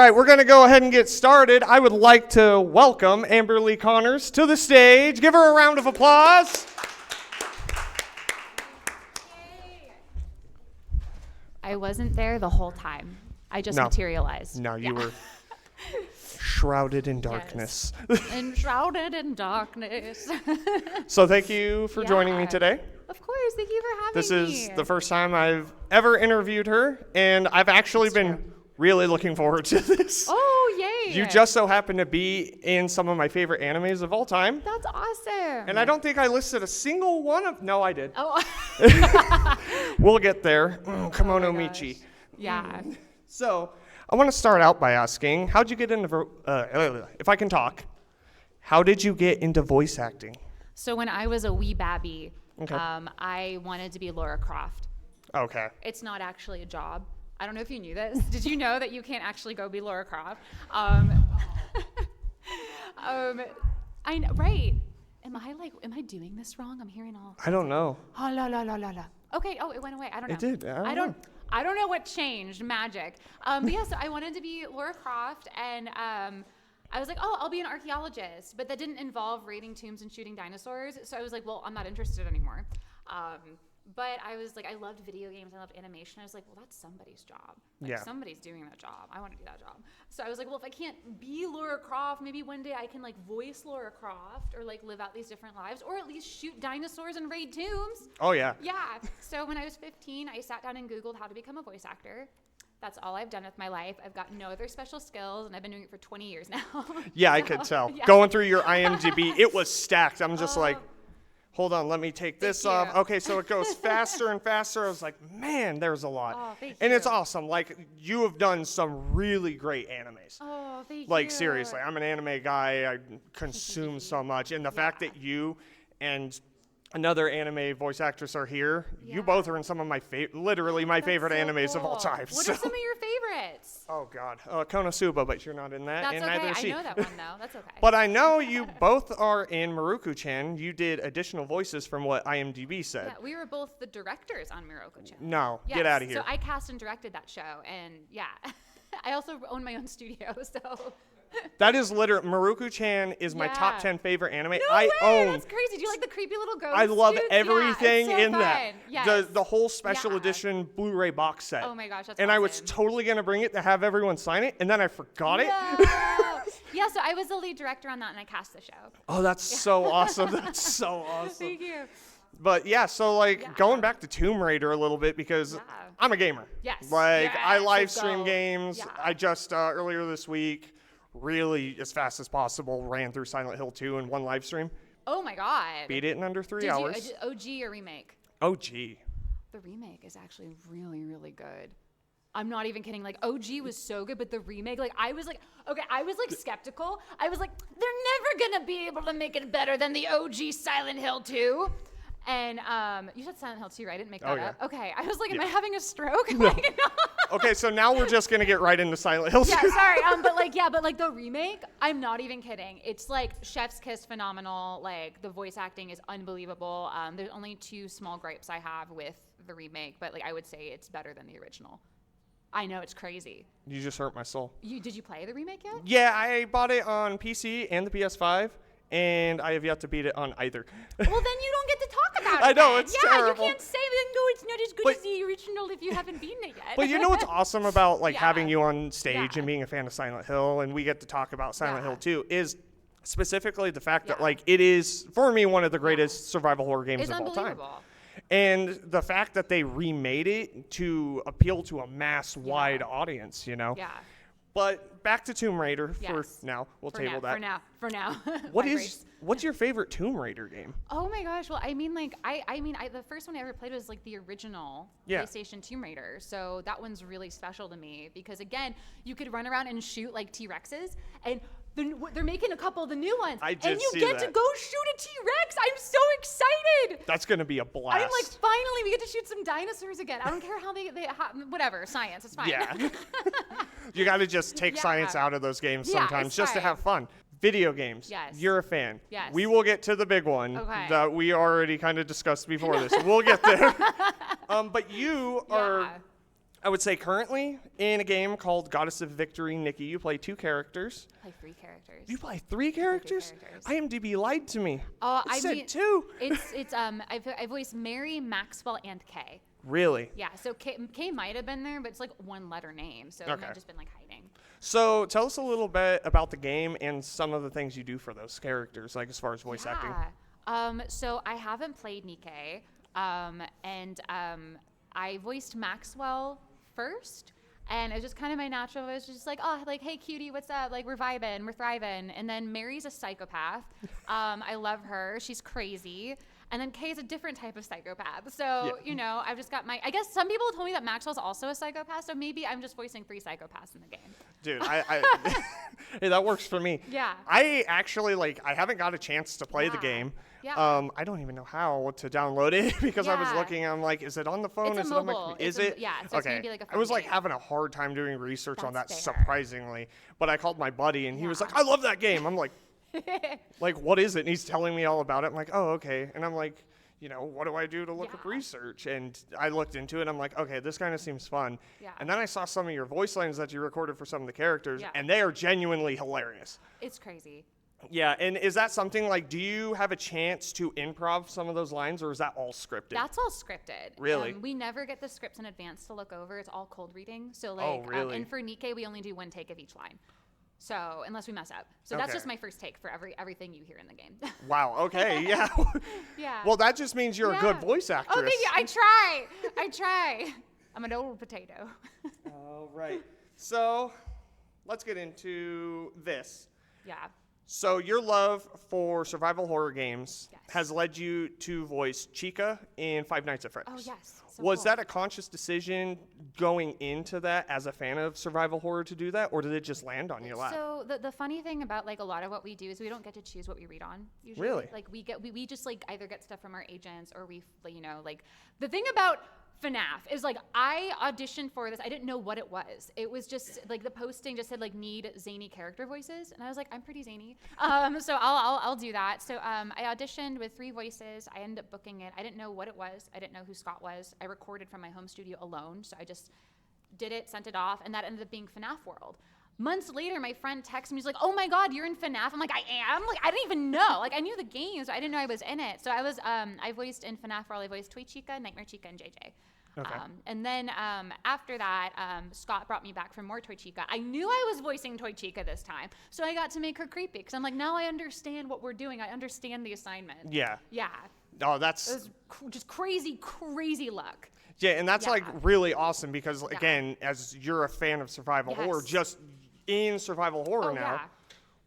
right, we're going to go ahead and get started. I would like to welcome Amberly Connors to the stage. Give her a round of applause. I wasn't there the whole time. I just materialized. No, you were shrouded in darkness. Yes. Enshrouded in darkness. So thank you for joining me today. Of course, thank you for having me. This is the first time I've ever interviewed her, and I've actually been really looking forward to this. Oh, yay. You just so happen to be in some of my favorite animes of all time. That's awesome. And I don't think I listed a single one of... No, I did. Oh. We'll get there. Kimono Michi. Yeah. So, I want to start out by asking, how'd you get into... if I can talk, how did you get into voice acting? So when I was a wee babby, I wanted to be Laura Croft. Okay. It's not actually a job. I don't know if you knew this. Did you know that you can't actually go be Laura Croft? I know, right. Am I doing this wrong? I'm hearing all. I don't know. Oh, la, la, la, la, la. Okay, it went away. I don't know. It did. I don't know what changed. Magic. But yeah, so I wanted to be Laura Croft, and I was like, oh, I'll be an archaeologist. But that didn't involve raiding tombs and shooting dinosaurs. So I was like, well, I'm not interested anymore. But I was like, I loved video games. I loved animation. I was like, well, that's somebody's job. Somebody's doing that job. I want to do that job. So I was like, well, if I can't be Laura Croft, maybe one day I can like voice Laura Croft or like live out these different lives or at least shoot dinosaurs and raid tombs. Oh, yeah. Yeah. So when I was 15, I sat down and Googled how to become a voice actor. That's all I've done with my life. I've got no other special skills, and I've been doing it for 20 years now. Yeah, I could tell. Yeah. Going through your IMDb, it was stacked. I'm just like... Hold on, let me take this off. Okay, so it goes faster and faster. I was like, man, there's a lot. Oh, thank and you. It's awesome. Like, you have done some really great animes. Oh, thank you. Like, seriously, I'm an anime guy. I consume so much. And the fact that you and another anime voice actress are here, you both are in some of my literally my favorite animes of all time. What are some of your favorites? Oh, God. Konosuba, but you're not in that. That's and okay. neither is she. I know that one, though. That's okay. But I know you both are in Miruku-chan. You did additional voices from what IMDb said. Yeah, we were both the directors on Miruku-chan. No, yes, get out of here. So I cast and directed that show, and yeah. I also own my own studio, so... That is literally, Miruku-chan is my top 10 favorite anime. No I way, own. That's crazy. Do you like the creepy little ghosts? I love dudes? everything it's so in fun. that. Yes. The whole special edition Blu-ray box set. Oh my gosh, that's And awesome. I was totally going to bring it to have everyone sign it, and then I forgot it. Yeah, so I was the lead director on that, and I cast the show. Oh, that's so awesome. That's so awesome. Thank you. But yeah, so like going back to Tomb Raider a little bit because I'm a gamer. Yes. Like yes, I live stream games. Yeah. I just earlier this week, really as fast as possible, ran through Silent Hill 2 in one live stream. Oh my god. Beat it in under 3 hours. OG or remake? OG. The remake is actually really, really good. I'm not even kidding. Like, OG was so good, but the remake, like, I was like skeptical. I was like, they're never gonna be able to make it better than the OG Silent Hill 2. And you said Silent Hill 2, right? I didn't make that up. Okay. I was like, am I having a stroke? No. Okay, so now we're just gonna get right into Silent Hill 2. Yeah, sorry. But the remake, I'm not even kidding. It's like chef's kiss phenomenal. Like the voice acting is unbelievable. There's only 2 small gripes I have with the remake, but like I would say it's better than the original. I know, it's crazy. You just hurt my soul. Did you play the remake yet? Yeah, I bought it on PC and the PS5. And I have yet to beat it on either. Well, then you don't get to talk about it. I know, it's terrible. You can't say, no, it's not as good as the original if you haven't beaten it yet. But you know what's awesome about like having you on stage and being a fan of Silent Hill, and we get to talk about Silent Hill 2, is specifically the fact that like it is, for me, one of the greatest survival horror games of all time. And the fact that they remade it to appeal to a mass-wide audience, you know? Yeah. But back to Tomb Raider for now. We'll table that. For now. What's your favorite Tomb Raider game? Oh my gosh. Well, I mean, the first one I ever played was like the original PlayStation Tomb Raider. So that one's really special to me because again, you could run around and shoot like T-Rexes, and they're making a couple of the new ones. And you get to go shoot a T-Rex. I'm so excited. That's going to be a blast. I'm like, finally, we get to shoot some dinosaurs again. I don't care how they whatever, science, it's fine. Yeah. You got to just take science out of those games sometimes just to have fun. Video games. Yes. You're a fan. Yes. We will get to the big one that we already kind of discussed before this. We'll get there. But you are I would say currently in a game called Goddess of Victory, Nikke, you play 2 characters. I play 3 characters. You play 3 characters? IMDb lied to me. I said mean, 2. I voiced Mary, Maxwell, and Kay. Really? Yeah, so Kay might have been there, but it's like 1-letter name, so it might have just been like hiding. So tell us a little bit about the game and some of the things you do for those characters, like as far as voice acting. So I haven't played Nikke, and I voiced Maxwell first, and it was just kind of my natural voice, just like, oh, like, hey, cutie, what's up? Like, we're vibing, we're thriving. And then Mary's a psychopath. I love her. She's crazy. And then Kay's a different type of psychopath. So, you know, I've just got I guess some people told me that Maxwell's also a psychopath, so maybe I'm just voicing 3 psychopaths in the game. Dude, hey, that works for me. Yeah. I actually, I haven't got a chance to play the game. Yeah. I don't even know how to download it because I was looking, I'm like, is it on the phone? It's is a mobile. Is it? Yeah, so it's going to be like a phone I was game. having a hard time doing research on that, fair. surprisingly. But I called my buddy and he was like, I love that game. I'm like, what is it? And he's telling me all about it. I'm like, oh, okay. And I'm like, you know, what do I do to look up research? And I looked into it. I'm like, okay, this kind of seems fun. Yeah. And then I saw some of your voice lines that you recorded for some of the characters, and they are genuinely hilarious. It's crazy. Yeah, and is that something do you have a chance to improv some of those lines, or is that all scripted? That's all scripted. Really? We never get the scripts in advance to look over. It's all cold reading. So Oh, really? And for Nikke, we only do 1 take of each line. So unless we mess up. So that's just my first take for everything you hear in the game. Wow, okay, yeah. Yeah. Well, that just means you're a good voice actress. Oh, thank you. I try. I'm an old potato. All right. So let's get into this. Yeah. So your love for survival horror games has led you to voice Chica in Five Nights at Freddy's. Oh, yes. So Was cool. that a conscious decision going into that as a fan of survival horror to do that, or did it just land on your lap? So the funny thing about a lot of what we do is we don't get to choose what we read on usually. Really? We just either get stuff from our agents or we the thing about FNAF is I auditioned for this. I didn't know what it was. It was just the posting just said need zany character voices, and I was like, I'm pretty zany. So I'll do that. So I auditioned with 3 voices. I ended up booking it. I didn't know what it was. I didn't know who Scott was. I recorded from my home studio alone, so I just did it, sent it off, and that ended up being FNAF World. Months later, my friend texted me. He's like, "Oh my God, you're in FNAF." I'm like, "I am." I didn't even know. I knew the game, so I didn't know I was in it. So I was. I voiced in FNAF World. I voiced Toy Chica, Nightmare Chica, and JJ. Okay. And then after that, Scott brought me back for more Toy Chica. I knew I was voicing Toy Chica this time, so I got to make her creepy because I'm like, now I understand what we're doing. I understand the assignment. Yeah. Yeah. Oh, It that's was just crazy luck. yeah, and that's really awesome because again, as you're a fan of survival horror, just in survival horror now. Yeah.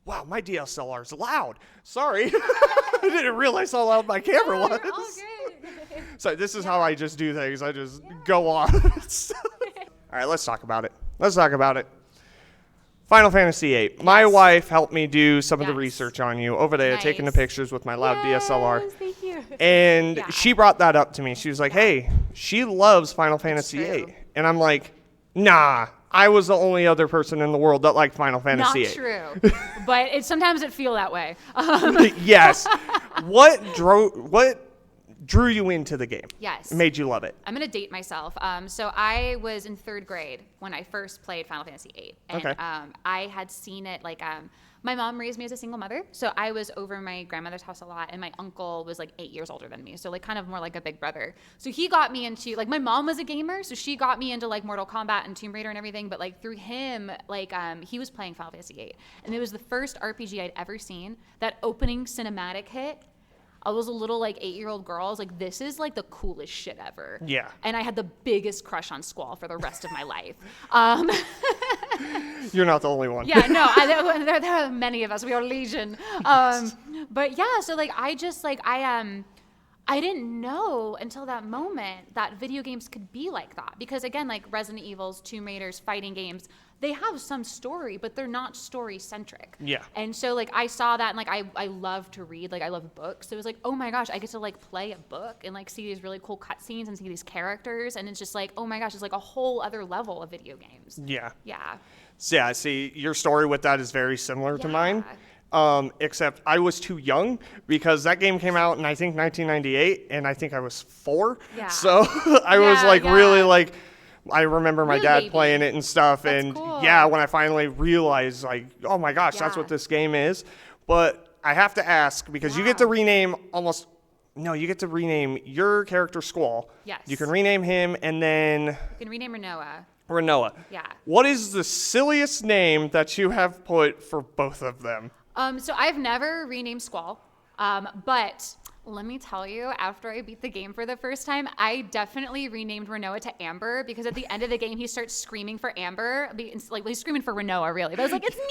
Wow, my DSLR's loud. Sorry, I didn't realize how loud my camera was. You're all good. So this is how I just do things. I just go on. All right, let's talk about it. Final Fantasy VIII. My wife helped me do some of the research on you over there, taking the pictures with my loud DSLR. Yes, thank you. And she brought that up to me. She was like, hey, she loves Final Fantasy VIII. And I'm like, nah, I was the only other person in the world that liked Final Fantasy VIII. Not true. But sometimes it feel that way. Yes. What drew you into the game? Yes. Made you love it? I'm going to date myself. So I was in 3rd grade when I first played Final Fantasy VIII. And I had seen it my mom raised me as a single mother. So I was over my grandmother's house a lot, and my uncle was 8 years older than me. So kind of more like a big brother. So he got me into, my mom was a gamer. So she got me into Mortal Kombat and Tomb Raider and everything. But through him, he was playing Final Fantasy VIII. And it was the first RPG I'd ever seen. That opening cinematic hit. I was a little 8-year-old girl. I was like, this is the coolest shit ever. Yeah. And I had the biggest crush on Squall for the rest of my life. You're not the only one. Yeah, no, there are many of us. We are legion. But yeah, so I just I didn't know until that moment that video games could be like that. Because again, Resident Evils, Tomb Raiders, fighting games, they have some story, but they're not story centric. Yeah. And so I saw that and I love to read, I love books. So it was oh my gosh, I get to play a book and see these really cool cutscenes and see these characters, and it's just oh my gosh, it's a whole other level of video games. Yeah. Yeah. So yeah, see, your story with that is very similar to mine. Except I was too young because that game came out in I think 1998, and I think I was 4. Yeah. So I was really I remember my Really, dad baby? playing it and stuff. That's and cool. yeah, when I finally realized, like, oh my gosh, that's Yeah. what this game is. But I have to ask, because you get to rename you get to rename your character Squall. Yes. You can rename him, and then You can rename Renoa. Renoa. Yeah. What is the silliest name that you have put for both of them? So I've never renamed Squall, but let me tell you, after I beat the game for the first time, I definitely renamed Renoa to Amber, because at the end of the game, he starts screaming for Amber. Like, he's screaming for Renoa, really. But I was like, it's me!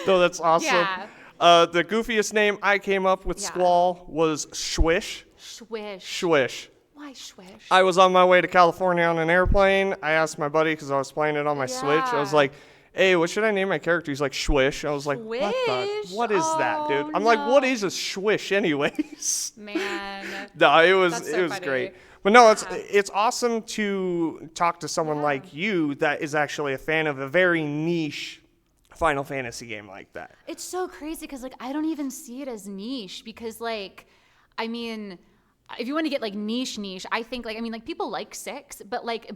So that's awesome. Yeah. The goofiest name I came up with Squall was Swish. Swish. Why Swish? I was on my way to California on an airplane. I asked my buddy, because I was playing it on my Switch. I was like, hey, what should I name my character? He's like, Swish. I was like, what is that, dude? I'm like, what is a Swish anyways? Man. No, it was funny. great. But no, it's awesome to talk to someone like you that is actually a fan of a very niche Final Fantasy game like that. It's so crazy, because, like, I don't even see it as niche, because, like, I mean, if you want to get, like, niche, I think, like, I mean, like, people like 6, but, like,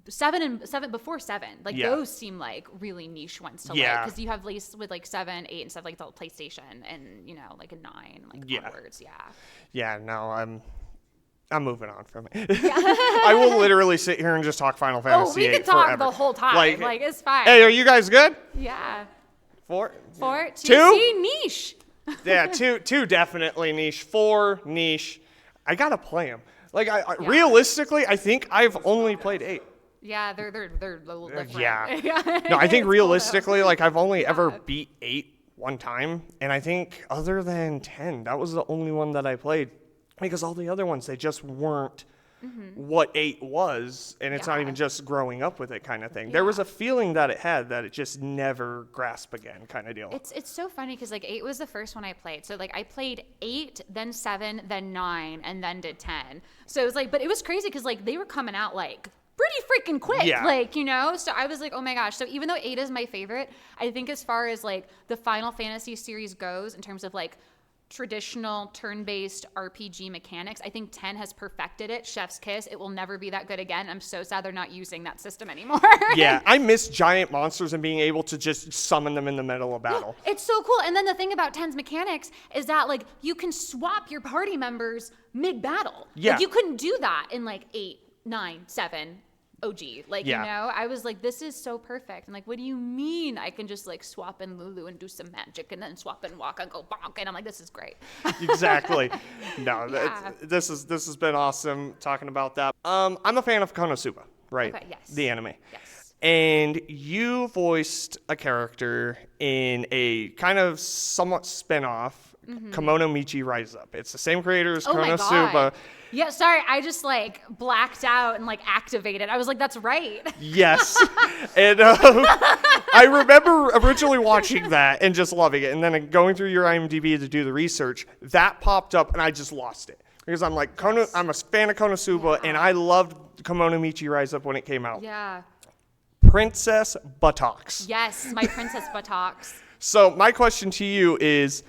7 before 7, like, those seem like really niche ones to like, because you have with, like, 7, 8, and stuff, like, the PlayStation, and, you know, like, a 9, like, onwards, Yeah, no, I'm moving on from it. I will literally sit here and just talk Final Fantasy. Oh, we could talk the whole time. Like, it's fine. Hey, are you guys good? Yeah. 4? 4? 2? 2? See, niche. Yeah, 2 definitely niche. 4 niche. I gotta play them. Like, realistically, I think I've only played 8. Yeah, they're a little different. Yeah. No, I think realistically, like, I've only ever beat 8 one time, and I think other than 10, that was the only one that I played. Because all the other ones, they just weren't what 8 was, and it's not even just growing up with it kind of thing. There was a feeling that it had that it just never grasped again kind of deal. It's so funny, because, like, 8 was the first one I played. So, like, I played 8, then 7, then 9, and then did 10. So it was like, but it was crazy, because, like, they were coming out, like, pretty freaking quick, like, you know? So I was like, oh my gosh. So even though 8 is my favorite, I think as far as, like, the Final Fantasy series goes, in terms of, like, traditional turn-based RPG mechanics, I think 10 has perfected it. Chef's kiss. It will never be that good again. I'm so sad they're not using that system anymore. Yeah, I miss giant monsters and being able to just summon them in the middle of battle. Yeah, it's so cool. And then the thing about 10's mechanics is that, like, you can swap your party members mid-battle. Yeah. Like, you couldn't do that in, like, 8, 9, 7, OG. Like, you know, I was like, this is so perfect. And, like, what do you mean I can just, like, swap in Lulu and do some magic and then swap in Waka and go bonk? And I'm like, this is great. Exactly. No, this has been awesome talking about that. I'm a fan of Konosuba, right? Okay, yes. The anime. Yes. And you voiced a character in a kind of somewhat spin-off, Kimonoi Rise Up. It's the same creator as Konosuba. God. Yeah, sorry, I just, like, blacked out and, like, activated. I was like, that's right. Yes. And I remember originally watching that and just loving it. And then going through your IMDb to do the research, that popped up and I just lost it. Because I'm like, I'm a fan of Konosuba, and I loved Kimonoi Rise Up when it came out. Yeah. Princess Buttocks. Yes, my princess buttocks. So my question to you is,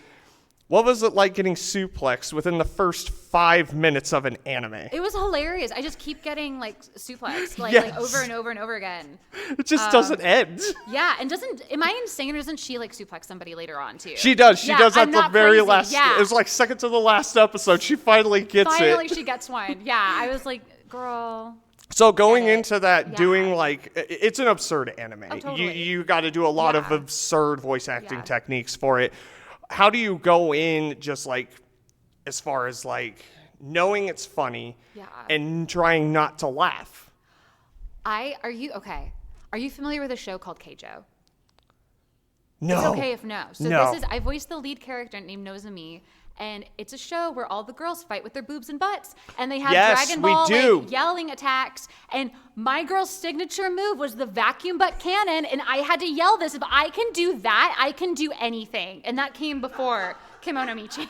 what was it like getting suplexed within the first 5 minutes of an anime? It was hilarious. I just keep getting, like, suplexed, like, Yes. like over and over and over again. It just doesn't end. Yeah, and am I insane, or doesn't she, like, suplex somebody later on too? She does. She does at I'm the not very crazy. last. Yeah. It was like second to the last episode. She finally gets Finally, it. she gets one. Yeah, I was like, girl. So going into that, Yeah. doing like, it's an absurd anime. Oh, totally. You got to do a lot of Yeah. absurd voice acting Yeah. techniques for it. How do you go in just like, as far as like knowing it's funny and trying not to laugh? Are you familiar with a show called Keijo? No. It's okay if no. So No. I voiced the lead character named Nozomi, and it's a show where all the girls fight with their boobs and butts, and they have Yes, Dragon we Ball do. like yelling attacks. And my girl's signature move was the vacuum butt cannon, and I had to yell this: if I can do that, I can do anything. And that came before Kimono Michi.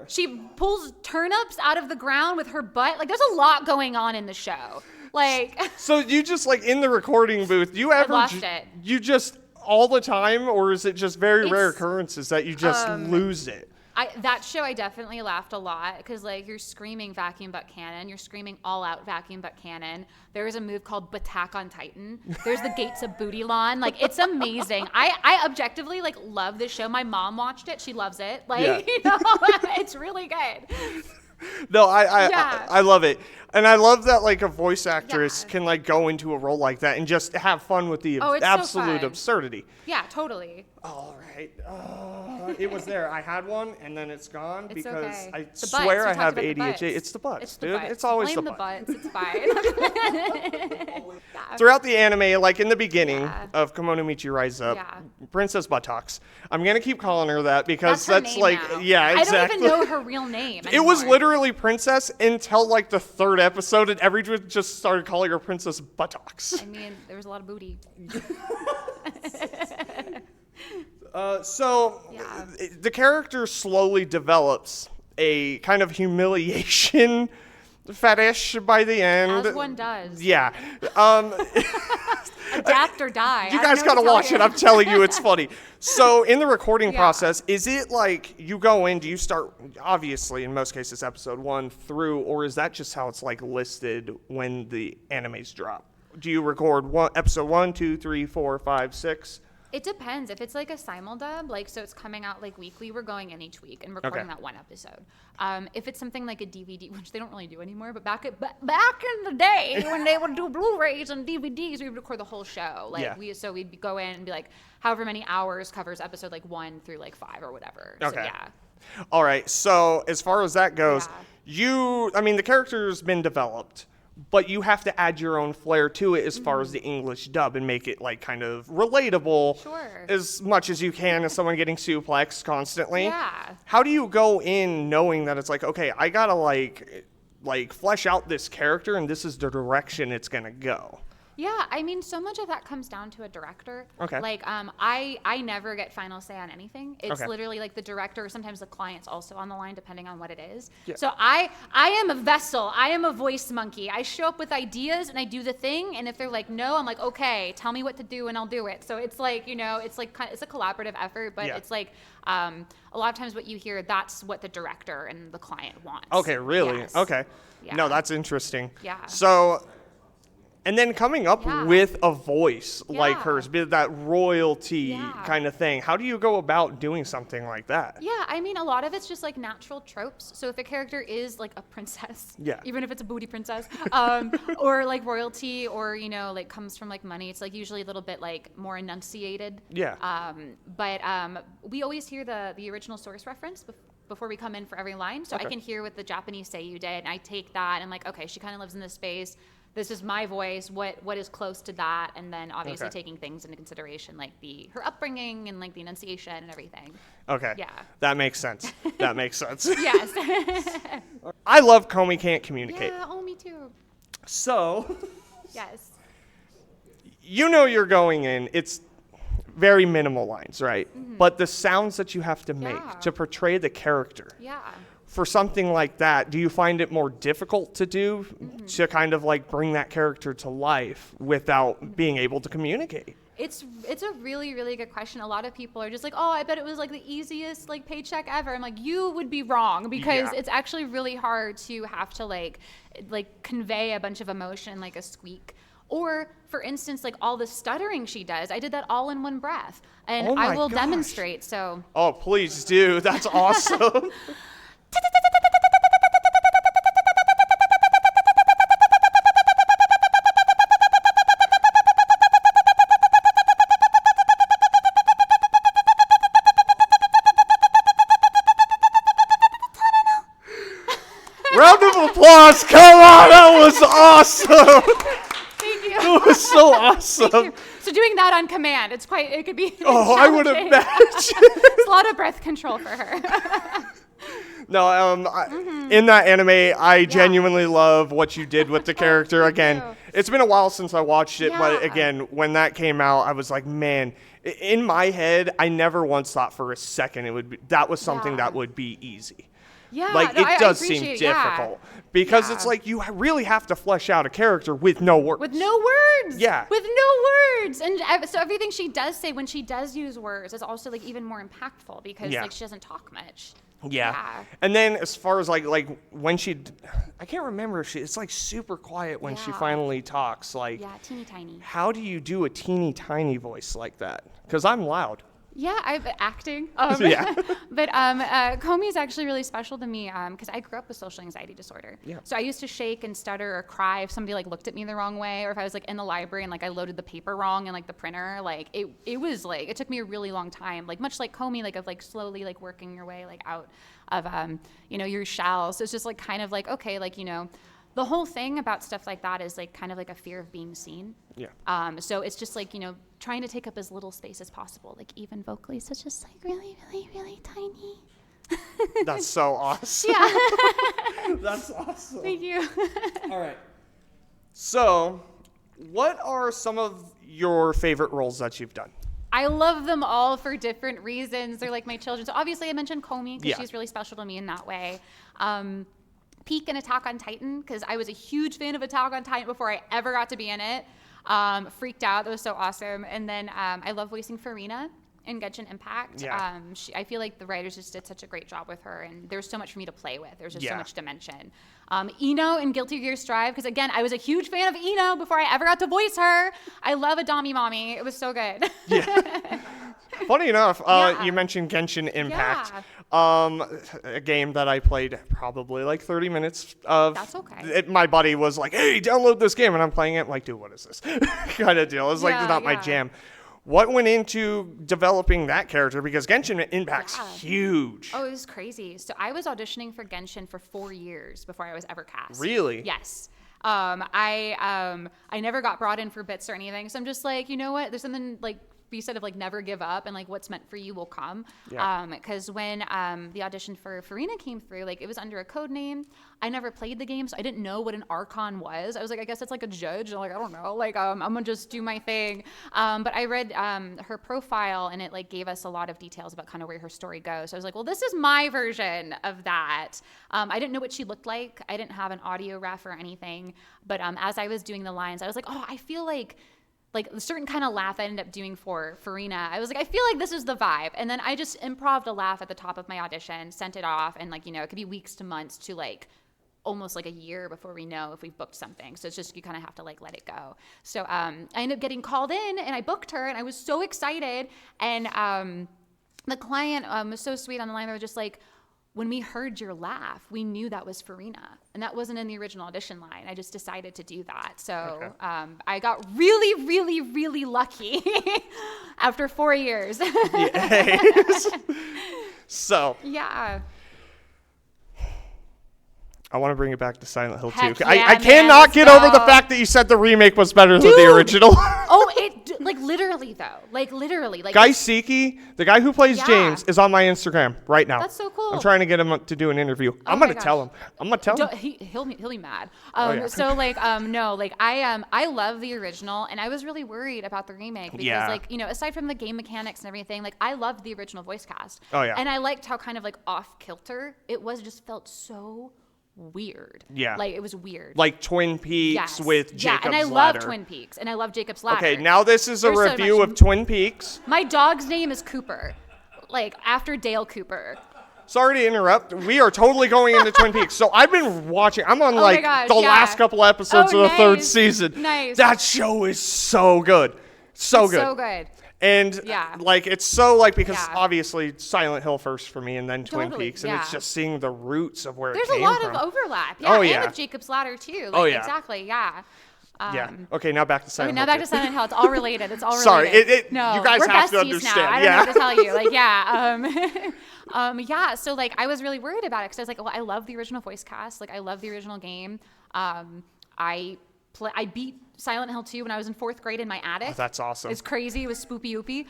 She pulls turnips out of the ground with her butt. Like, there's a lot going on in the show. Like, So you just like in the recording booth, you ever lost it. You just all the time, or is it just very rare It's, occurrences that you just lose it? That show I definitely laughed a lot because like you're screaming vacuum butt cannon, you're screaming all out vacuum butt cannon. There is a move called Batak on Titan. There's the Gates of Booty Lawn. Like it's amazing. I objectively like love this show. My mom watched it. She loves it. Like it's really good. No, I love it. And I love that like a voice actress can like go into a role like that and just have fun with the absolute absurdity. Yeah, totally. All right. It was there. I had one and then it's gone it's because okay. I The swear butts. I have The ADHD. butts. It's the butts, dude. Butts. It's always Blame the butts. butts. It's fine. Throughout the anime, like in the beginning of Kimonoi Rise Up, Princess Buttocks. I'm gonna keep calling her that because that's like now. exactly. I don't even know her real name anymore. It was literally Princess until like the third episode, and everyone just started calling her Princess Buttocks. I mean, there was a lot of booty. The character slowly develops a kind of humiliation fetish by the end. As one does. Yeah. Adapt or die. You guys gotta watch it. I'm telling you, it's funny. So in the recording process, is it like you go in, do you start, obviously in most cases, episode 1 through, or is that just how it's like listed when the animes drop? Do you record episode 1, 2, 3, 4, 5, 6? It depends. If it's like a simuldub, like so it's coming out like weekly, we're going in each week and recording that one episode. If it's something like a DVD, which they don't really do anymore, but back in the day when they would do Blu-rays and DVDs, we would record the whole show. Like we'd go in and be like, however many hours covers episode like 1 through like 5 or whatever. Okay. So, yeah. All right. So as far as that goes, the character's been developed, but you have to add your own flair to it as far as the English dub and make it like kind of relatable as much as you can as someone getting suplexed constantly. Yeah. How do you go in knowing that it's like, okay, I gotta like flesh out this character and this is the direction it's gonna go? Yeah, I mean, so much of that comes down to a director. Okay. Like, I never get final say on anything. It's literally like the director, or sometimes the client's also on the line, depending on what it is. Yeah. So I am a vessel. I am a voice monkey. I show up with ideas and I do the thing. And if they're like, no, I'm like, okay, tell me what to do and I'll do it. So it's like, it's a collaborative effort, but it's like, a lot of times what you hear, that's what the director and the client wants. Okay, really? Yes. Okay. Yeah. No, that's interesting. Yeah. So, and then coming up with a voice like hers, that royalty kind of thing. How do you go about doing something like that? Yeah, I mean, a lot of it's just like natural tropes. So if a character is like a princess, even if it's a booty princess, or like royalty, or like comes from like money, it's like usually a little bit like more enunciated. Yeah. But we always hear the original source reference before we come in for every line. So I can hear what the Japanese seiyuu did, and I take that and like, okay, she kind of lives in this space. This is my voice. What is close to that, and then obviously taking things into consideration, like her upbringing and like the enunciation and everything. Okay. Yeah. That makes sense. That makes sense. Yes. I love Komi can't communicate. Yeah. Oh, me too. So. Yes. You're going in. It's very minimal lines, right? Mm-hmm. But the sounds that you have to make to portray the character. Yeah. For something like that, do you find it more difficult to do to kind of like bring that character to life without being able to communicate? It's a really, really good question. A lot of people are just like, oh, I bet it was like the easiest like paycheck ever. I'm like, you would be wrong, because it's actually really hard to have to like convey a bunch of emotion like a squeak. Or, for instance, like all the stuttering she does, I did that all in one breath, and I will demonstrate. So. Oh, please do. That's awesome. Round of applause. Come on. That was awesome. Thank you. It was so awesome. So doing that on command, it could be. I would imagine. It's a lot of breath control for her. No, in that anime, I genuinely love what you did with the character. Again, it's been a while since I watched it, but again, when that came out, I was like, man, in my head, I never once thought for a second that was something that would be easy. Yeah, like no, it I does seem appreciate it, yeah. difficult because Yeah. it's like you really have to flesh out a character with no words. With no words. Yeah. With no words. And so everything she does say when she does use words is also like even more impactful because like she doesn't talk much. Yeah. And then as far as like when I can't remember if it's like super quiet when she finally talks. Like, yeah, teeny tiny. How do you do a teeny tiny voice like that? Because I'm loud. Yeah, I've acting. Yeah. But Komi is actually really special to me because I grew up with social anxiety disorder. Yeah. So I used to shake and stutter or cry if somebody like looked at me the wrong way, or if I was like in the library and like I loaded the paper wrong in like the printer. Like it was like it took me a really long time, like much like Komi, like of like slowly like working your way like out of your shell. So it's just like kind of like okay, like the whole thing about stuff like that is like kind of like a fear of being seen. Yeah. So it's just like, trying to take up as little space as possible, like even vocally. So it's just like really, really, really tiny. That's so awesome. Yeah. That's awesome. Thank you. All right. So, what are some of your favorite roles that you've done? I love them all for different reasons. They're like my children. So obviously I mentioned Komi because she's really special to me in that way. Peak in Attack on Titan because I was a huge fan of Attack on Titan before I ever got to be in it. Freaked out. That was so awesome. And then I love voicing Farina in Genshin Impact. Yeah. I feel like the writers just did such a great job with her, and there's so much for me to play with. There's just so much dimension. Ino in Guilty Gear Strive, because again, I was a huge fan of Ino before I ever got to voice her. I love Adami Mommy. It was so good. Yeah. Funny enough, you mentioned Genshin Impact. A game that I played probably like 30 minutes of. That's okay. My buddy was like, hey, download this game. And I'm playing it. I'm like, dude, what is this? Kind of deal. It's like not my jam. What went into developing that character? Because Genshin Impact's huge. Oh, it was crazy. So I was auditioning for Genshin for 4 years before I was ever cast. Really? Yes. I never got brought in for bits or anything. So I'm just like, you know what? There's something like you said of like never give up and like what's meant for you will come. Because when the audition for Farina came through, like it was under a code name. I never played the game, so I didn't know what an Archon was. I was like, I guess it's like a judge. I'm like, I don't know. Like I'm gonna just do my thing. But I read her profile and it like gave us a lot of details about kind of where her story goes. So I was like, well, this is my version of that. I didn't know what she looked like. I didn't have an audio ref or anything. But as I was doing the lines, I was like, oh, I feel like a certain kind of laugh I ended up doing for Farina. I was like, I feel like this is the vibe. And then I just improv'd a laugh at the top of my audition, sent it off, and like, it could be weeks to months to like almost like a year before we know if we've booked something. So it's just, you kind of have to like let it go. So I ended up getting called in and I booked her and I was so excited. And the client was so sweet on the line. They were just like, when we heard your laugh, we knew that was Farina. And that wasn't in the original audition line. I just decided to do that. So I got really, really, really lucky after 4 years. So. Yeah. I want to bring it back to Silent Hill 2. Heck yeah, I cannot get over the fact that you said the remake was better than the original. Literally though. Like literally. Like Guy Siki, the guy who plays James, is on my Instagram right now. That's so cool. I'm trying to get him to do an interview. I'm going to tell him. I'm going to tell him. He'll be mad. So I love the original, and I was really worried about the remake because aside from the game mechanics and everything, like I loved the original voice cast. Oh yeah. And I liked how kind of like off kilter it was. It just felt so weird. Yeah. Like it was weird. Like Twin Peaks with Jacob's Ladder. And I love Twin Peaks, and I love Jacob's Ladder. Okay, now this is a review of Twin Peaks. My dog's name is Cooper, like after Dale Cooper. Sorry to interrupt. We are totally going into Twin Peaks. So I've been watching. I'm on last couple episodes of the third season. Nice. That show is so good. So good. And it's so because obviously Silent Hill first for me and then Twin Peaks. And it's just seeing the roots of where it came from. There's a lot of overlap. Yeah. And with Jacob's Ladder too. Exactly. Yeah. Okay, now back to Silent Hill. Now back to Silent Hill. It's all related. Sorry, no, you guys we're have besties to understand. Now. I don't know what to tell you. So like I was really worried about it because I was like, well, I love the original voice cast. Like I love the original game. I beat Silent Hill 2 when I was in 4th grade in my attic. Oh, that's awesome. It's crazy. It was spoopy oopy.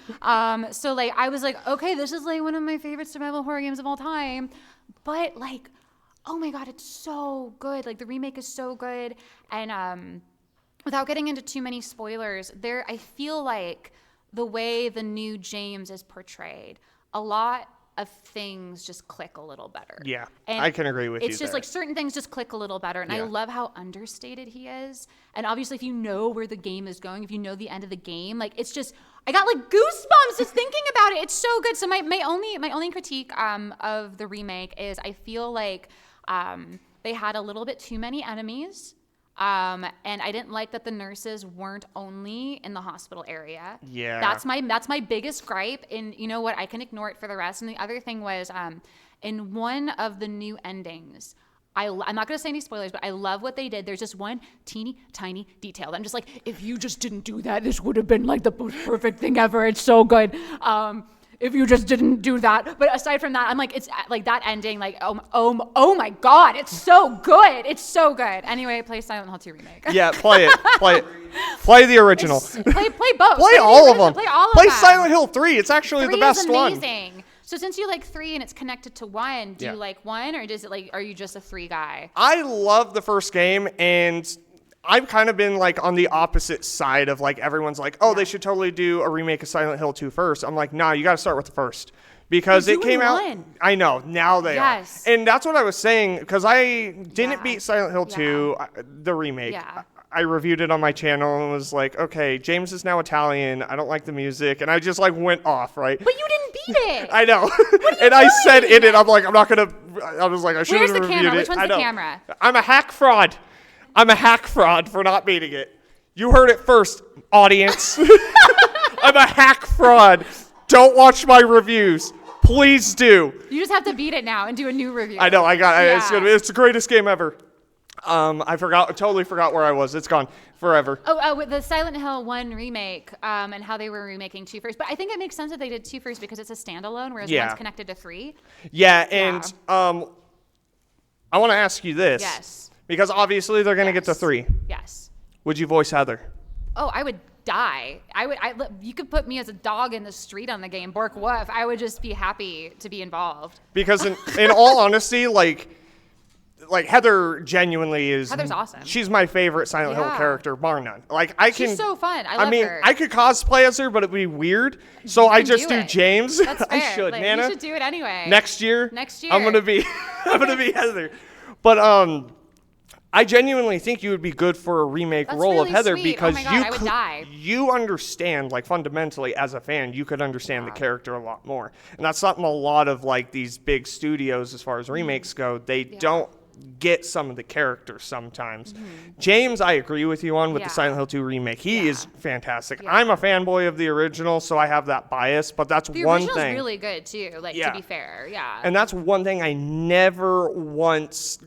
So like I was like, okay, this is like one of my favorite survival horror games of all time. But like, oh my God, it's so good. Like the remake is so good. And without getting into too many spoilers, I feel like the way the new James is portrayed, a lot of things just click a little better. Yeah, and I can agree with you. It's just there. like certain things just click a little better. And I love how understated he is. And obviously, if you know where the game is going, if you know the end of the game, like it's just, I got like goosebumps just thinking about it. It's so good. So my only critique of the remake is I feel like they had a little bit too many enemies. And I didn't like that the nurses weren't only in the hospital area. Yeah. That's my biggest gripe. And you know what? I can ignore it for the rest. And the other thing was, in one of the new endings, I'm not going to say any spoilers, but I love what they did. There's just one teeny tiny detail that I'm just like, if you just didn't do that, this would have been like the most perfect thing ever. It's so good. If you just didn't do that. But aside from that, I'm like, it's like that ending, like, oh my God, it's so good. It's so good. Anyway, play Silent Hill 2 Remake. Yeah, play it. Play the original. Play both. Play all of them. Play all of Play them. Silent Hill 3. It's actually 3 the best is one. amazing. So since you like 3 and it's connected to 1, do you like 1 or does it like, are you just a 3 guy? I love the first game, and I've kind of been like on the opposite side of like everyone's like, oh, they should totally do a remake of Silent Hill 2 first. I'm like, nah, you got to start with the first. Because They're it came out. doing 1. I know. Now they are. And that's what I was saying, because I didn't beat Silent Hill 2, the remake. Yeah. I reviewed it on my channel and was like, okay, James is now Italian. I don't like the music. And I just like went off, right? But you didn't beat it. I know. And I said in it, I'm like, I'm not going to, I was like, I should have Where's the reviewed camera? it. Which one's the camera? I'm a hack fraud. I'm a hack fraud for not beating it. You heard it first, audience. I'm a hack fraud. Don't watch my reviews. Please do. You just have to beat it now and do a new review. I know. It's the greatest game ever. I totally forgot where I was. It's gone forever. With the Silent Hill 1 remake and how they were remaking 2 first. But I think it makes sense that they did 2 first because it's a standalone, whereas 1's connected to 3. Yeah, and I want to ask you this. Yes. Because obviously they're going to get to 3. Yes. Would you voice Heather? Oh, I would die. You could put me as a dog in the street on the game, Bork Woof. I would just be happy to be involved. Because in all honesty, like Heather genuinely is. Heather's awesome. She's my favorite Silent Hill character, bar none. Like She's so fun. I love her. I could cosplay as her, but it'd be weird. So I just do James. That's fair. I should, like, Nana. You should do it anyway. Next year. I'm gonna be Heather. But I genuinely think you would be good for a remake role really of Heather sweet. because oh my God, I would die. You understand, like fundamentally as a fan, you could understand the character a lot more. And that's something a lot of like these big studios as far as remakes go, they don't get some of the characters sometimes. James, I agree with you on with the Silent Hill 2 remake. He is fantastic. I'm a fanboy of the original, so I have that bias, but that's the one thing. The original's really good too, to be fair. Yeah. And that's one thing I never once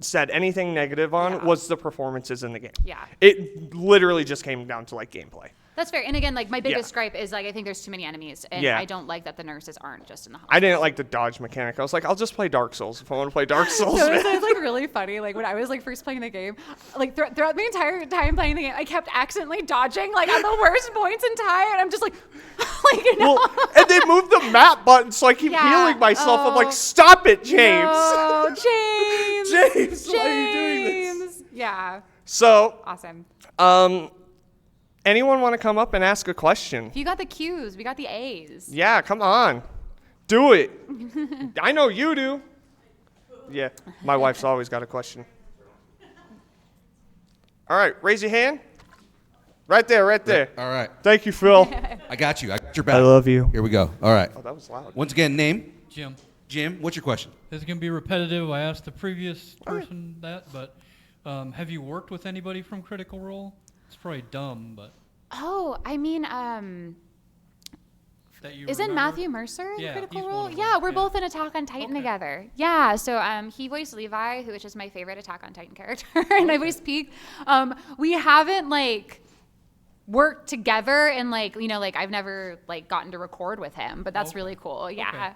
said anything negative on was the performances in the game. Yeah. It literally just came down to like gameplay. That's fair. And again, like my biggest gripe is like I think there's too many enemies, and I don't like that the nurses aren't just in the hospital. I didn't like the dodge mechanic. I was like, I'll just play Dark Souls if I want to play Dark Souls. So it's like really funny. Like when I was like first playing the game, like throughout the entire time playing the game, I kept accidentally dodging like at the worst points in time, and I'm just like, Well, and they moved the map button, so I keep healing myself. I'm like, stop it, James. No, James. James, why are you doing this? Yeah. So awesome. Anyone want to come up and ask a question? If you got the Q's, we got the A's. Yeah, come on. Do it. I know you do. Yeah, my wife's always got a question. All right, raise your hand. Right there. All right. Thank you, Phil. I got you. I got your back. I love you. Here we go. All right. Oh, that was loud. Once again, name? Jim, what's your question? this is going to be repetitive. I asked the previous person that, but have you worked with anybody from Critical Role? It's probably dumb, but... Oh, I mean, isn't Matthew Mercer in Critical Role? Yeah, we're both in Attack on Titan together. Yeah, so he voiced Levi, who is just my favorite Attack on Titan character, and I voiced Peak. We haven't, like, worked together, and, like, you know, like, I've never, like, gotten to record with him, but that's really cool. Yeah. Okay.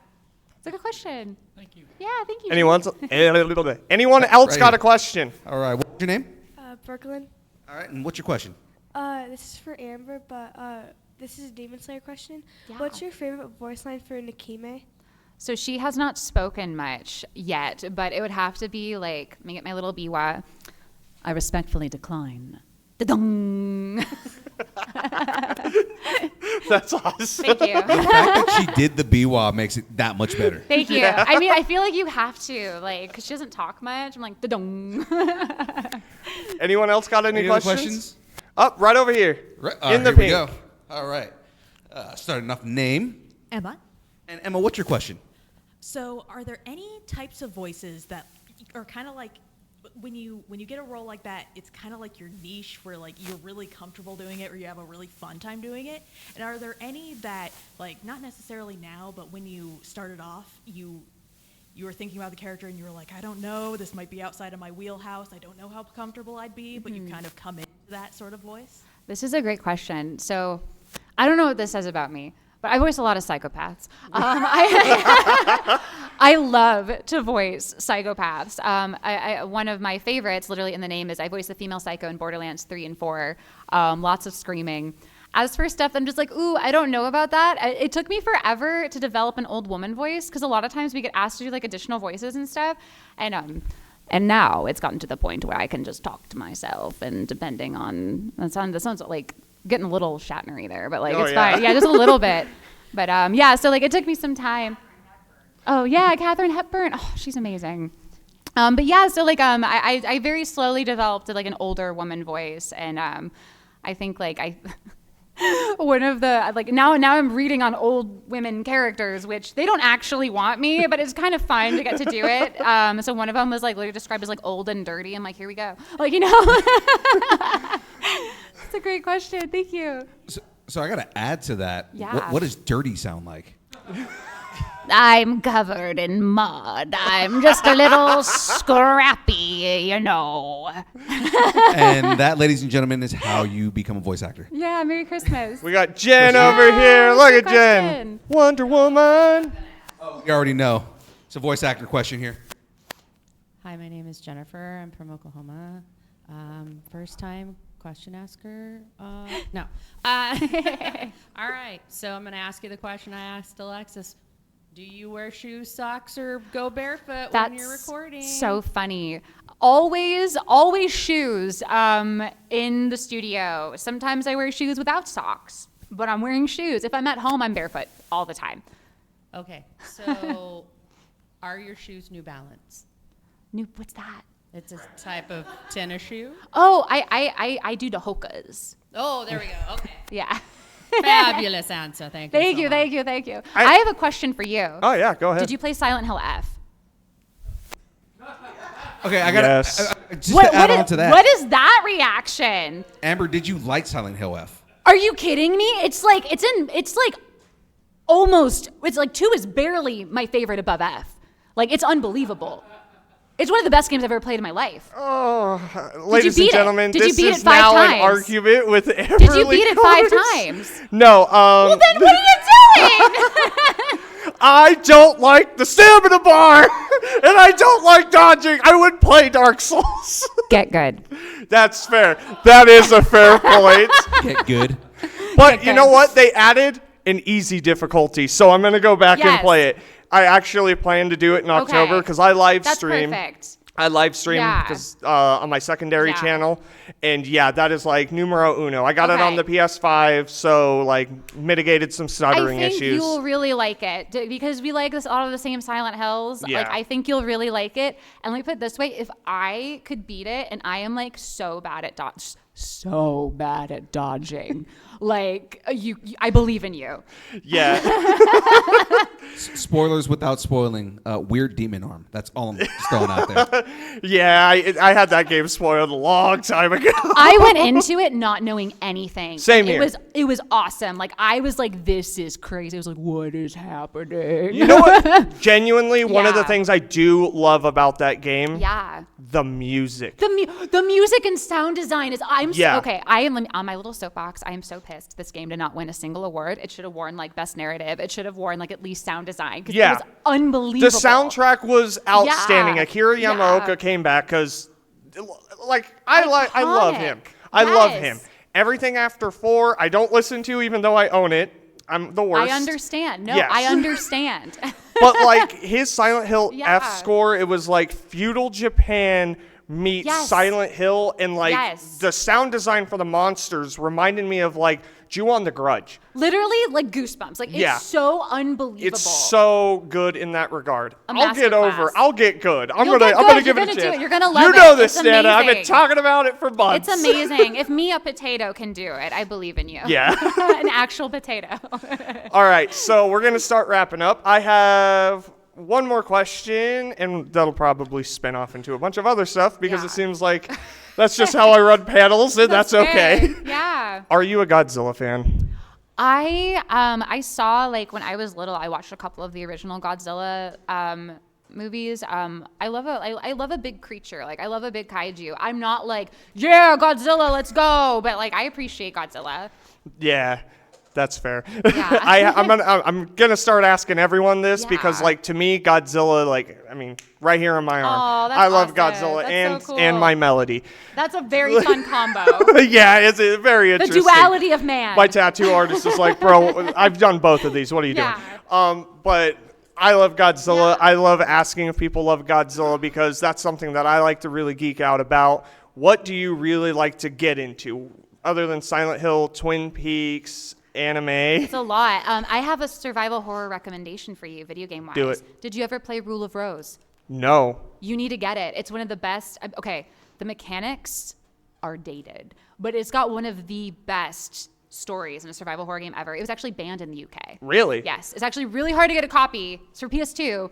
It's a good question. Thank you. Yeah, thank you. Anyone else got a question? All right. What's your name? Brooklyn. All right. And what's your question? This is for Amber, but this is a Demon Slayer question. Yeah. What's your favorite voice line for Nikke? So she has not spoken much yet, but it would have to be like, let me get my little biwa. I respectfully decline. Da-dong. That's awesome. Thank you. The fact that she did the biwa makes it that much better. Thank you. I mean, I feel like you have to, like, because she doesn't talk much. I'm like, da-dong. Anyone else got any other questions? Up, right over here. Right, in the here we pink. go. All right. Starting off, name. Emma. And Emma, what's your question? So, are there any types of voices that are kind of like when you get a role like that, it's kind of like your niche where like you're really comfortable doing it or you have a really fun time doing it? And are there any that like not necessarily now, but when you started off, you were thinking about the character and you were like, I don't know, this might be outside of my wheelhouse. I don't know how comfortable I'd be, but you kind of come into that sort of voice? This is a great question. So I don't know what this says about me, but I voice a lot of psychopaths. I love to voice psychopaths. One of my favorites, literally in the name, is I voice the female psycho in Borderlands 3 and 4. Lots of screaming. As for stuff, I'm just like, ooh, I don't know about that. It took me forever to develop an old woman voice because a lot of times we get asked to do like additional voices and stuff. And now it's gotten to the point where I can just talk to myself, and depending on that sounds like getting a little Shatnery there, but like it's fine. Yeah, just a little bit. But yeah, so like it took me some time. Oh yeah, Katharine Hepburn. Oh, she's amazing. But yeah, so like I very slowly developed like an older woman voice, and I think like one of the like now I'm reading on old women characters, which they don't actually want me, but it's kind of fun to get to do it. So one of them was like literally described as like old and dirty. I'm like, here we go. Like, you know. It's a great question. Thank you. So I got to add to that. Yeah. What does dirty sound like? I'm covered in mud. I'm just a little scrappy, you know. And that, ladies and gentlemen, is how you become a voice actor. Yeah, Merry Christmas. We got Jen over here. Look at good Jen. question. Wonder Woman. You already know. It's a voice actor question here. Hi, my name is Jennifer. I'm from Oklahoma. First time question asker. No. All right. So I'm going to ask you the question I asked Alexis. Do you wear shoes, socks, or go barefoot when you're recording? So funny. Always shoes in the studio. Sometimes I wear shoes without socks, but I'm wearing shoes. If I'm at home, I'm barefoot all the time. Okay. So are your shoes New Balance? What's that? It's a type of tennis shoe. Oh, I do the hokas. Oh, there we go. Okay. Yeah. Fabulous answer. Thank you. Thank you. I have a question for you. Oh yeah, go ahead. Did you play Silent Hill F? Okay, I got to Yes. just to add on to that. What is that reaction? Amber, did you like Silent Hill F? Are you kidding me? It's like 2 is barely my favorite above F. Like, it's unbelievable. It's one of the best games I've ever played in my life. Oh, ladies and beat it? gentlemen, Did you this beat is it 5 now an times? argument with Amber. Did you beat it 5 times? No. Well, then what are you doing? I don't like the stamina bar, and I don't like dodging. I would play Dark Souls. Get good. That's fair. That is a fair point. Get good. But you know what? They added an easy difficulty, so I'm going to go back and Yes. play it. I actually plan to do it in October because I live That's stream. perfect. I live stream Yeah. because on my secondary Yeah. channel, and yeah, that is like numero uno. I got it on Okay. the PS5, so like mitigated some stuttering I think issues. you'll really like it because we like this all of the same Silent Hills. Yeah. Like, I think you'll really like it. And let me put it this way: if I could beat it, and I am like so bad at dodging, like I believe in you. Yeah. Spoilers without spoiling. Weird demon arm. That's all I'm just throwing out there. Yeah, I had that game spoiled a long time ago. I went into it not knowing anything. Same And here. It was awesome. Like, I was like, this is crazy. I was like, what is happening? You know what? Genuinely, one of the Yeah. things I do love about that game, Yeah. the music. The music and sound design is Yeah. okay. I am on my little soapbox. I am so pissed this game did not win a single award. It should have won like best narrative. It should have won like at least sound design because Yeah. it was unbelievable. The soundtrack was outstanding. Yeah. Akira Yamaoka Yeah. came back because, like, I love him. I Iconic. love Yes. him. Everything after 4, I don't listen to, even though I own it. I'm the worst. I understand. No, Yes. I understand. But like his Silent Hill Yeah. F score, it was like feudal Japan meets Yes. Silent Hill, and like Yes. the sound design for the monsters reminded me of like Ju-on the Grudge. Literally, like goosebumps. Like Yeah. it's so unbelievable. It's so good in that regard. A I'll get masterclass. I'll get good. I'm You'll gonna get I'm gonna good. give You're it a gonna do chance. it. You're gonna love You know it. this, It's Nana. I've been amazing. talking about it for months. It's amazing. If me, a potato, can do it, I believe in you. Yeah. An actual potato. All right, so we're gonna start wrapping up. I have one more question, and that'll probably spin off into a bunch of other stuff because Yeah. it seems like that's just how I run panels, and that's okay. good. Yeah. Are you a Godzilla fan? I saw, like, when I was little, I watched a couple of the original Godzilla movies. I love a big creature. Like, I love a big kaiju. I'm not like, yeah, Godzilla, let's go. But like, I appreciate Godzilla. Yeah, that's fair. Yeah. I'm gonna start asking everyone this because, Yeah. like, to me, Godzilla, like, I mean, right here on my arm, Aw, that's I love awesome. Godzilla That's so and cool. my melody. That's a very fun combo. Yeah, it's very The interesting. duality of man. My tattoo artist is like, bro, I've done both of these. What are you Yeah. doing? But I love Godzilla. Yeah. I love asking if people love Godzilla because that's something that I like to really geek out about. What do you really like to get into other than Silent Hill, Twin Peaks, anime? It's a lot. I have a survival horror recommendation for you, video game wise. Do it. Did you ever play Rule of Rose? No. You need to get it. It's one of the best. Okay, the mechanics are dated, but it's got one of the best stories in a survival horror game ever. It was actually banned in the UK. Really? Yes, it's actually really hard to get a copy. It's for PS2.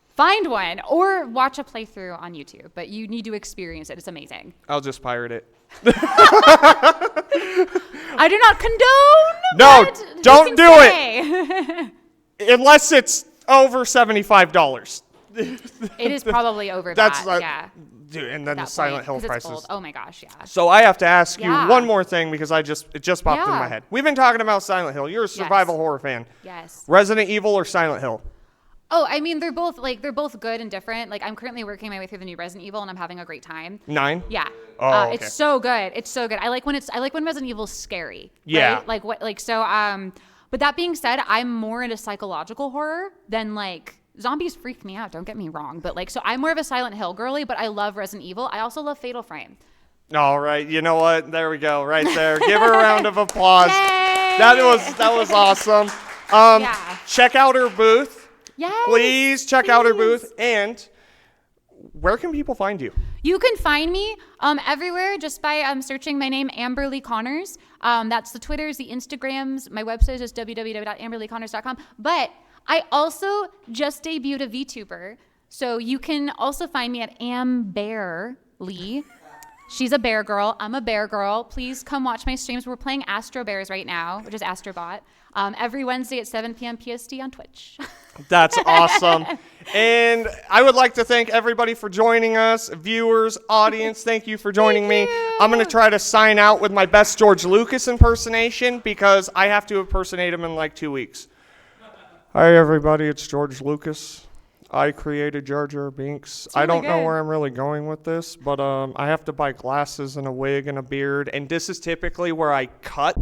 Find one or watch a playthrough on YouTube, but you need to experience it. It's amazing. I'll just pirate it. I do not condone. No, but don't who do can say? Unless it's over $75. It is probably over That's that. like, Yeah. dude, and then That the Silent point, Hill 'cause it's prices. old. Oh my gosh, yeah. So I have to ask you Yeah. one more thing because it just popped in Yeah. my head. We've been talking about Silent Hill. You're a survival horror fan. Yes. Resident Evil or Silent Hill? Oh, I mean, they're both good and different. Like, I'm currently working my way through the new Resident Evil, and I'm having a great time. 9? Yeah. Oh, okay. It's so good. It's so good. I like when Resident Evil's scary. Yeah. Right? Like what? Like so. But that being said, I'm more into psychological horror than like zombies. Freak me out. Don't get me wrong. But like, so I'm more of a Silent Hill girly. But I love Resident Evil. I also love Fatal Frame. All right. You know what? There we go. Right there. Give her a round of applause. Yay! That was awesome. Yeah. Check out her booth. Yes. Please check out her booth. And where can people find you? You can find me everywhere just by searching my name, Amberly Connors. That's the Twitters, the Instagrams. My website is www.amberlyconnors.com. But I also just debuted a VTuber. So you can also find me at Amberly. She's a bear girl. I'm a bear girl. Please come watch my streams. We're playing Astro Bears right now, which is Astrobot, every Wednesday at 7 p.m. PST on Twitch. That's awesome. And I would like to thank everybody for joining us, viewers, audience. Thank you for joining me. I'm going to try to sign out with my best George Lucas impersonation because I have to impersonate him in like 2 weeks. Hi, everybody. It's George Lucas. I created Jar Jar Binks. I don't know good. where I'm really going with this, but I have to buy glasses and a wig and a beard. And this is typically where I cut